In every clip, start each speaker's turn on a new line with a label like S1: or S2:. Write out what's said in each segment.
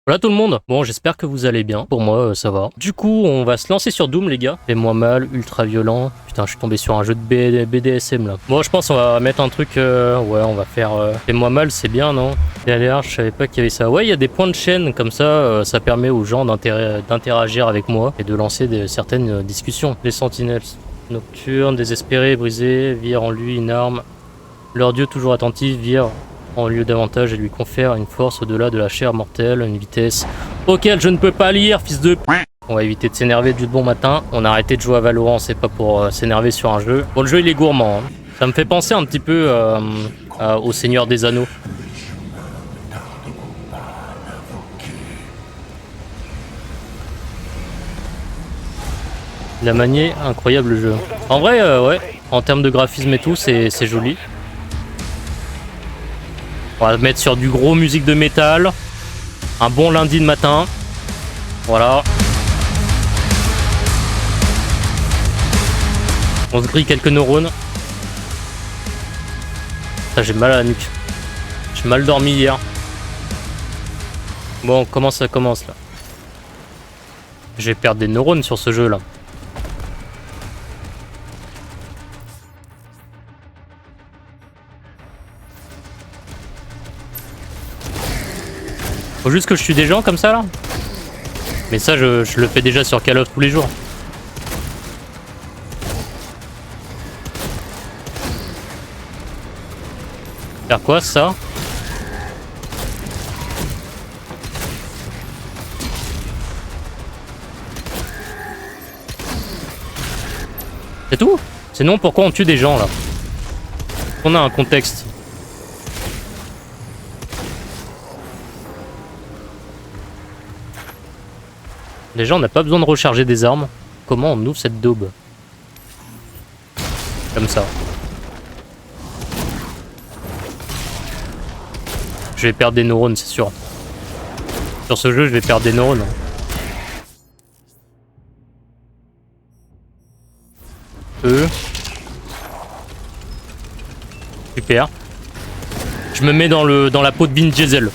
S1: Voilà tout le monde, bon j'espère que vous allez bien, pour moi ça va. Du coup on va se lancer sur Doom les gars. Fais-moi mal, ultra violent, putain je suis tombé sur un jeu de BDSM là. Bon je pense on va mettre un truc, ouais on va faire Fais-moi mal, c'est bien non? Derrière je savais pas qu'il y avait ça. Ouais il y a des points de chaîne comme ça permet aux gens d'interagir avec moi et de lancer certaines discussions. Les sentinelles nocturnes, désespérés, brisés, vire en lui une arme. Leur dieu toujours attentif, vire en lieu d'avantage et lui confère une force au-delà de la chair mortelle, une vitesse auquel je ne peux pas lire, fils de p***. On va éviter de s'énerver du bon matin. On a arrêté de jouer à Valorant, c'est pas pour s'énerver sur un jeu. Bon, le jeu il est gourmand. Hein. Ça me fait penser un petit peu au Seigneur des Anneaux. La manière, incroyable jeu. En vrai, ouais, en termes de graphisme et tout, c'est joli. On va mettre sur du gros musique de métal. Un bon lundi de matin. Voilà. On se grille quelques neurones. Ça, j'ai mal à la nuque. J'ai mal dormi hier. Bon, comment ça commence là? Je vais perdre des neurones sur ce jeu là. Faut juste que je tue des gens comme ça là. Mais ça je le fais déjà sur Call of tous les jours. Faire quoi ça? C'est tout? Sinon pourquoi on tue des gens là? On a un contexte. Déjà on n'a pas besoin de recharger des armes. Comment on ouvre cette daube? Comme ça. Je vais perdre des neurones, c'est sûr. Sur ce jeu, je vais perdre des neurones. Super. Je me mets dans la peau de Vin Diesel.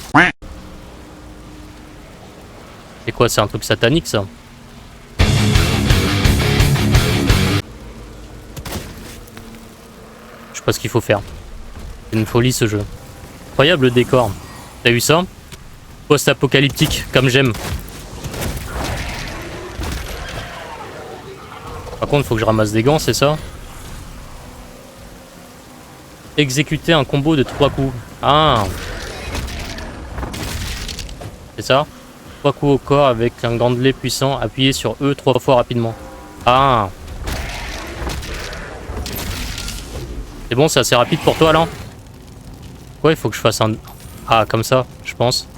S1: C'est quoi, c'est un truc satanique ça? Je sais pas ce qu'il faut faire. C'est une folie ce jeu. Incroyable le décor. T'as vu ça? Post-apocalyptique, comme j'aime. Par contre, faut que je ramasse des gants, c'est ça? Exécuter un combo de 3 coups. Ah! C'est ça? 3 coups au corps avec un gantelet puissant, appuyé sur E 3 fois rapidement. Ah! C'est bon, c'est assez rapide pour toi là? Ouais, il faut que je fasse un... Ah, comme ça, je pense.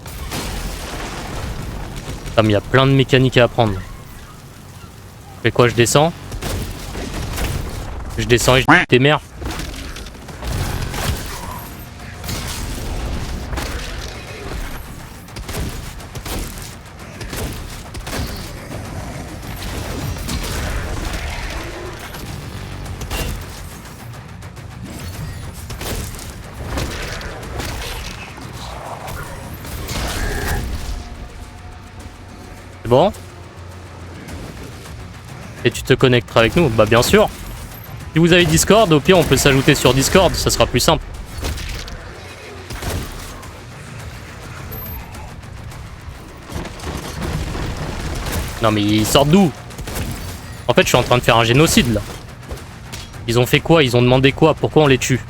S1: Ah, mais il y a plein de mécaniques à apprendre. Je fais quoi, je descends? Je descends et je démerde. C'est bon? Et tu te connecteras avec nous? Bah bien sûr. Si vous avez Discord, au pire on peut s'ajouter sur Discord, ça sera plus simple. Non mais ils sortent d'où? En fait je suis en train de faire un génocide là. Ils ont fait quoi? Ils ont demandé quoi? Pourquoi on les tue?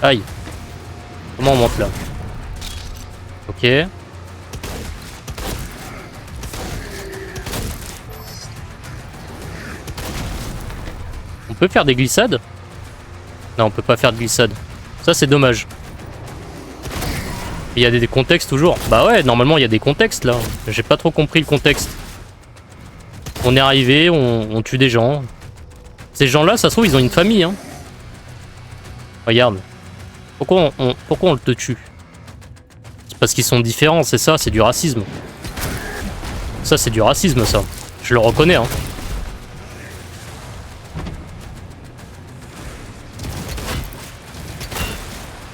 S1: Aïe. Comment on monte là? Ok. On peut faire des glissades? Non, on peut pas faire de glissade. Ça, c'est dommage. Il y a des contextes toujours. Bah ouais, normalement, il y a des contextes là. J'ai pas trop compris le contexte. On est arrivé, on tue des gens. Ces gens-là, ça se trouve, ils ont une famille. Hein. Regarde. Pourquoi on te tue? C'est parce qu'ils sont différents, c'est ça, c'est du racisme. Ça, c'est du racisme, ça. Je le reconnais, hein.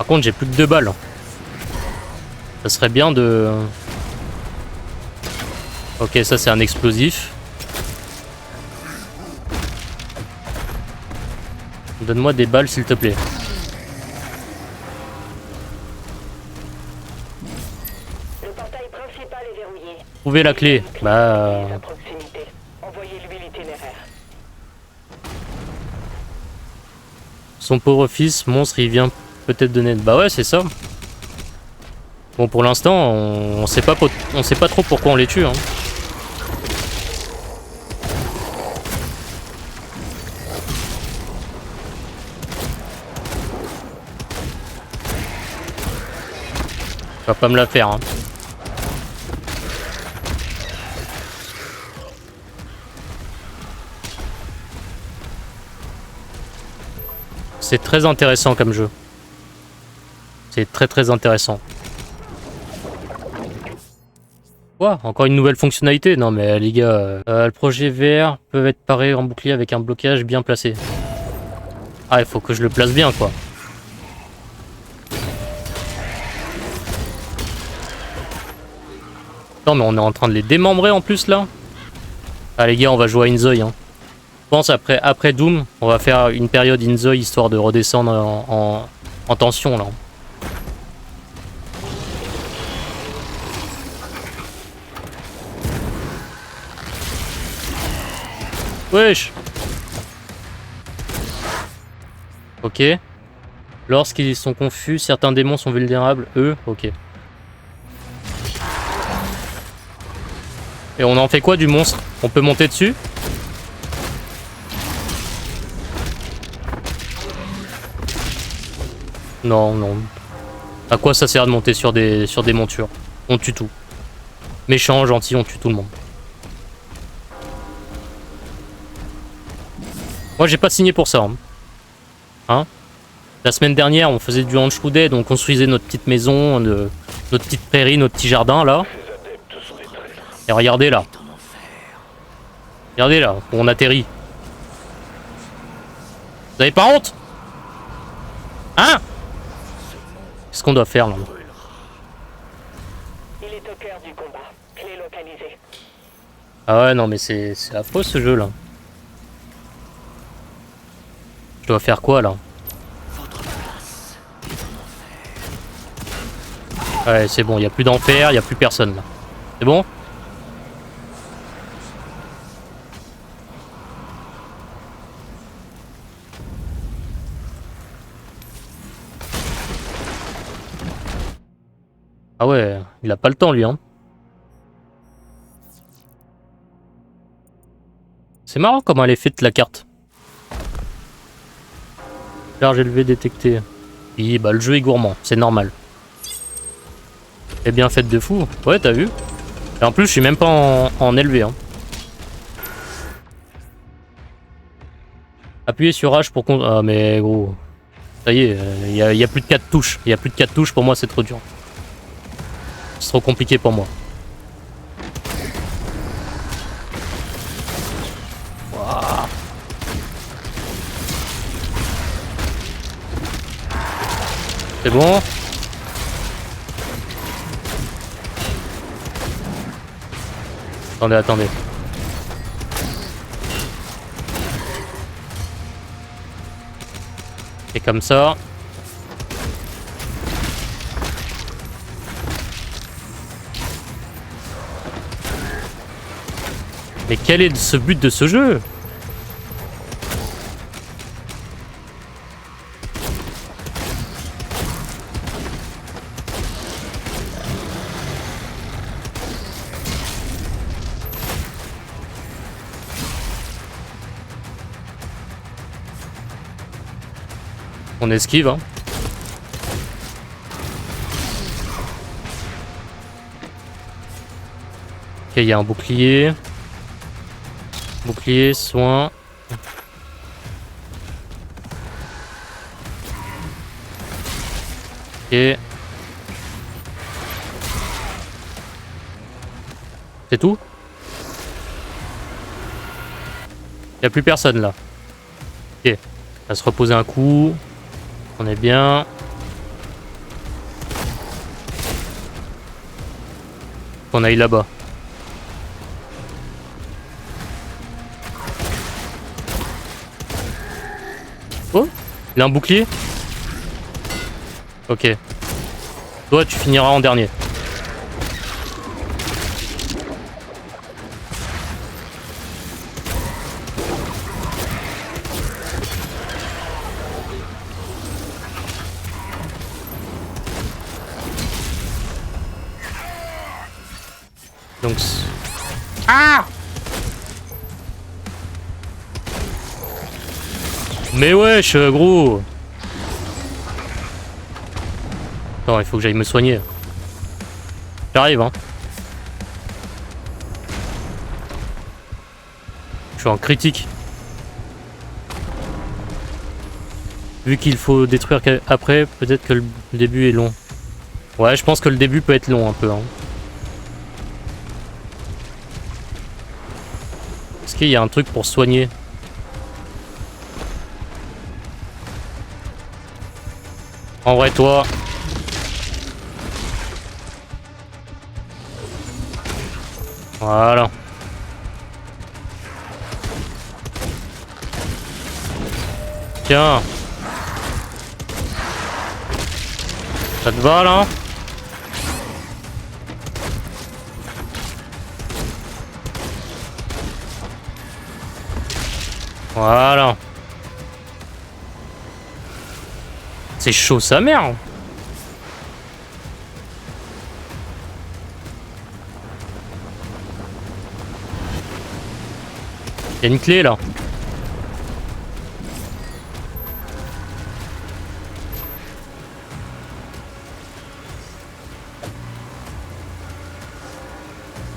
S1: Par contre, j'ai plus que 2 balles. Ça serait bien de... Ok, ça c'est un explosif. Donne-moi des balles s'il te plaît.
S2: Le portail principal est verrouillé.
S1: Trouvez la clé. Bah...
S2: À proximité. Envoyez-lui l'itinéraire.
S1: Son pauvre fils, monstre, il vient peut-être donner... Bah ouais, c'est ça. Bon, pour l'instant, on sait pas trop pourquoi on les tue. Hein. Va pas me la faire. Hein. C'est très intéressant comme jeu. C'est très très intéressant. Quoi? Encore une nouvelle fonctionnalité? Non mais les gars, le projet VR peut être paré en bouclier avec un blocage bien placé. Ah, il faut que je le place bien quoi. Non mais on est en train de les démembrer en plus là. Ah les gars, on va jouer à Inzoi. Hein. Je pense après Doom, on va faire une période Inzoi histoire de redescendre en tension là. Wesh. Ok. Lorsqu'ils sont confus, certains démons sont vulnérables. Eux, ok. Et on en fait quoi du monstre? On peut monter dessus? Non, non. À quoi ça sert de monter sur des montures? On tue tout. Méchant, gentil, on tue tout le monde. Moi, j'ai pas signé pour ça. Hein? La semaine dernière, on faisait du Hanshrouded, on construisait notre petite maison, notre petite prairie, notre petit jardin, là. Et regardez là. Regardez là, où on atterrit. Vous avez pas honte? Hein? Qu'est-ce qu'on doit faire là?
S2: Il est au cœur du combat. Clé localisée.
S1: Ah ouais, non mais c'est affreux ce jeu là. Je dois faire quoi là? Ouais, c'est bon, il n'y a plus d'enfer, il n'y a plus personne là. C'est bon? Ah ouais, il a pas le temps lui hein. C'est marrant comment elle est faite la carte. Charge élevée détectée. Oui, bah le jeu est gourmand, c'est normal. Elle est bien faite de fou. Ouais, t'as vu? Et en plus, je suis même pas en élevé. Hein. Appuyez sur H pour... Ah mais gros... Ça y est, il y a plus de 4 touches. Il y a plus de 4 touches, pour moi c'est trop dur. C'est trop compliqué pour moi. Wow. C'est bon. Attendez, attendez. Et comme ça. Mais quel est ce but de ce jeu? On esquive, hein. Ok, il y a un bouclier. Bouclier, soin. Ok. C'est tout? Il n'y a plus personne là. Ok. On va se reposer un coup. On est bien. qu'on aille là-bas. Oh, il a un bouclier. Ok. Toi, tu finiras en dernier. Donc... Ah! Mais wesh, gros! Attends, il faut que j'aille me soigner. J'arrive, hein. Je suis en critique. Vu qu'il faut détruire après, peut-être que le début est long. Ouais, je pense que le début peut être long un peu, hein. Est-ce qu'il y a un truc pour soigner? En vrai, toi... Voilà. Tiens. Ça te va, là? Voilà. C'est chaud sa mère. Il y a une clé là.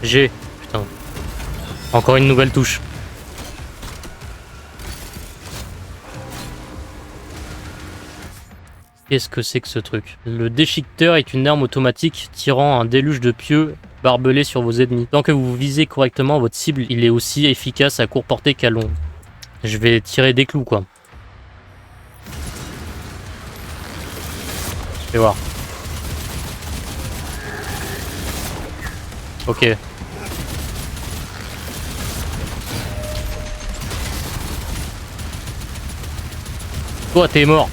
S1: G. Putain. Encore une nouvelle touche. Qu'est-ce que c'est que ce truc? Le déchiqueteur est une arme automatique tirant un déluge de pieux barbelés sur vos ennemis. Tant que vous visez correctement votre cible, il est aussi efficace à courte portée qu'à longue. Je vais tirer des clous, quoi. Je vais voir. Ok. Toi, t'es mort.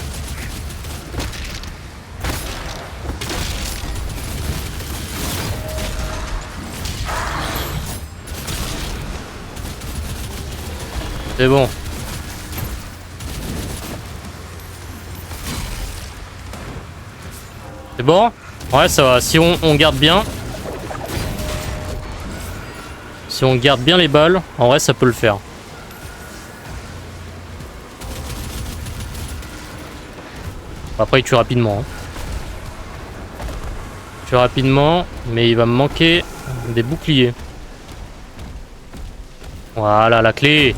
S1: C'est bon. C'est bon? Ouais, ça va. Si on garde bien... Si on garde bien les balles, en vrai, ça peut le faire. Après, il tue rapidement. Hein. Il tue rapidement, mais il va me manquer des boucliers. Voilà, la clé.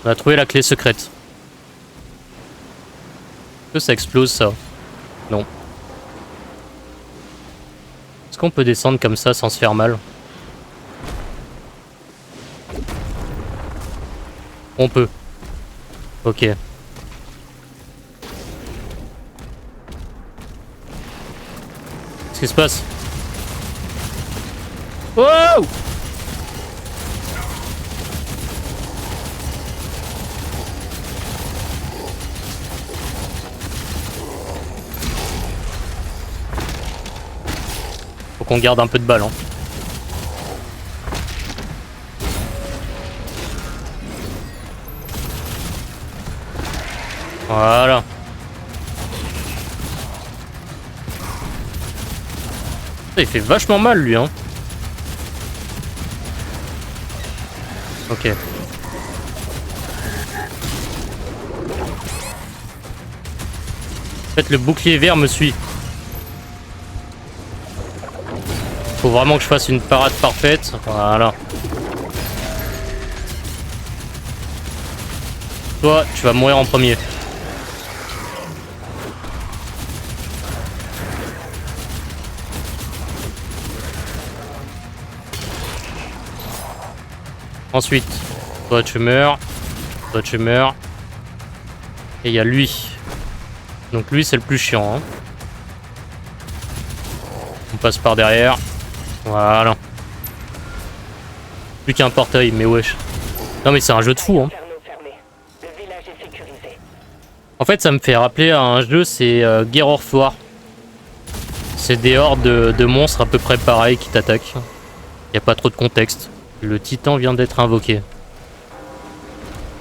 S1: On a trouvé la clé secrète. Est-ce que ça explose, ça? Non. Est-ce qu'on peut descendre comme ça sans se faire mal? On peut. Ok. Qu'est-ce qui se passe? Wow! Faut qu'on garde un peu de balles, hein. Voilà. Il fait vachement mal, lui, hein. Ok. En fait, le bouclier vert me suit. Faut vraiment que je fasse une parade parfaite. Voilà. Toi, tu vas mourir en premier. Ensuite, toi tu meurs. Toi tu meurs. Et il y a lui. Donc lui c'est le plus chiant. Hein. On passe par derrière. Voilà. Plus qu'un portail, mais wesh. Non mais c'est un jeu de fou, hein.
S2: Inferno fermé. Le village est sécurisé.
S1: En fait, ça me fait rappeler à un jeu, c'est Gears of War. C'est des hordes de monstres à peu près pareils qui t'attaquent. Y a pas trop de contexte. Le titan vient d'être invoqué.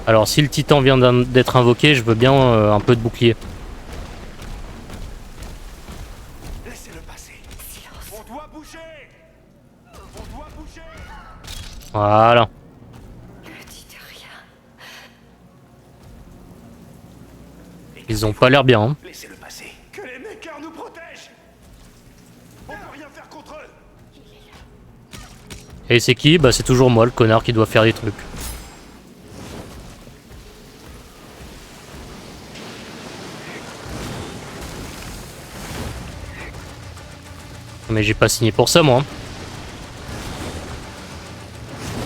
S1: Alors si le titan vient d'être invoqué, je veux bien un peu de bouclier.
S3: Laissez-le passer. On doit bouger. On doit bouger.
S1: Voilà.
S4: Ne dites rien.
S1: Ils ont pas l'air bien, hein.
S3: Laissez-le passer. Que les makers nous protègent. On peut rien faire contre eux.
S1: Et c'est qui? Bah c'est toujours moi, le connard qui doit faire des trucs. Mais j'ai pas signé pour ça, moi.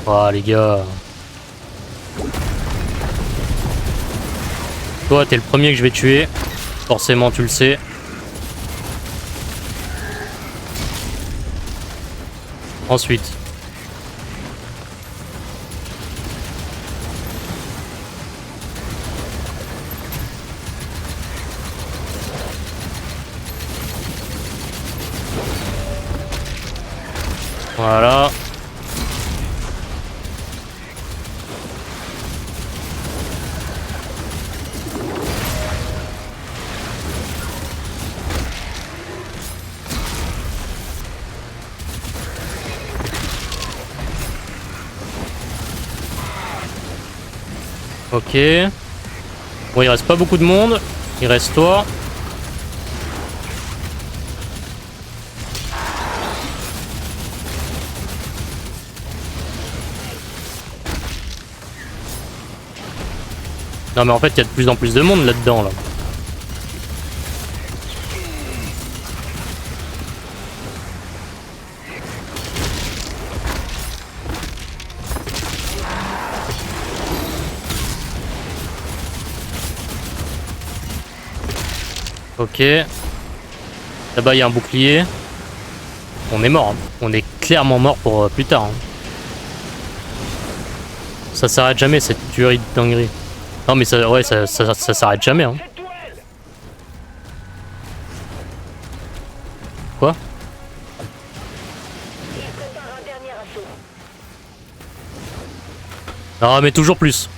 S1: Ah, les gars. Toi, t'es le premier que je vais tuer. Forcément, tu le sais. Ensuite. Voilà. Ok. Bon, il reste pas beaucoup de monde. Il reste toi. Non mais en fait il y a de plus en plus de monde là-dedans là. Ok. Là-bas il y a un bouclier. On est mort. Hein. On est clairement mort pour plus tard. Hein. Ça s'arrête jamais cette tuerie de dinguerie. Non mais ça, ouais, ça s'arrête jamais. Hein.
S2: Cette duel.
S1: Quoi?
S2: Il prépare un dernier assaut.
S1: Ah mais toujours plus.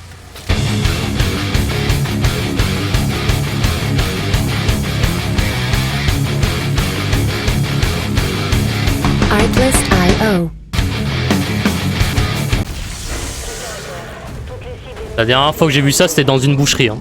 S4: Artlist.io.
S2: Toutes les cibles
S1: La dernière fois que j'ai vu ça c'était dans une boucherie. Hein.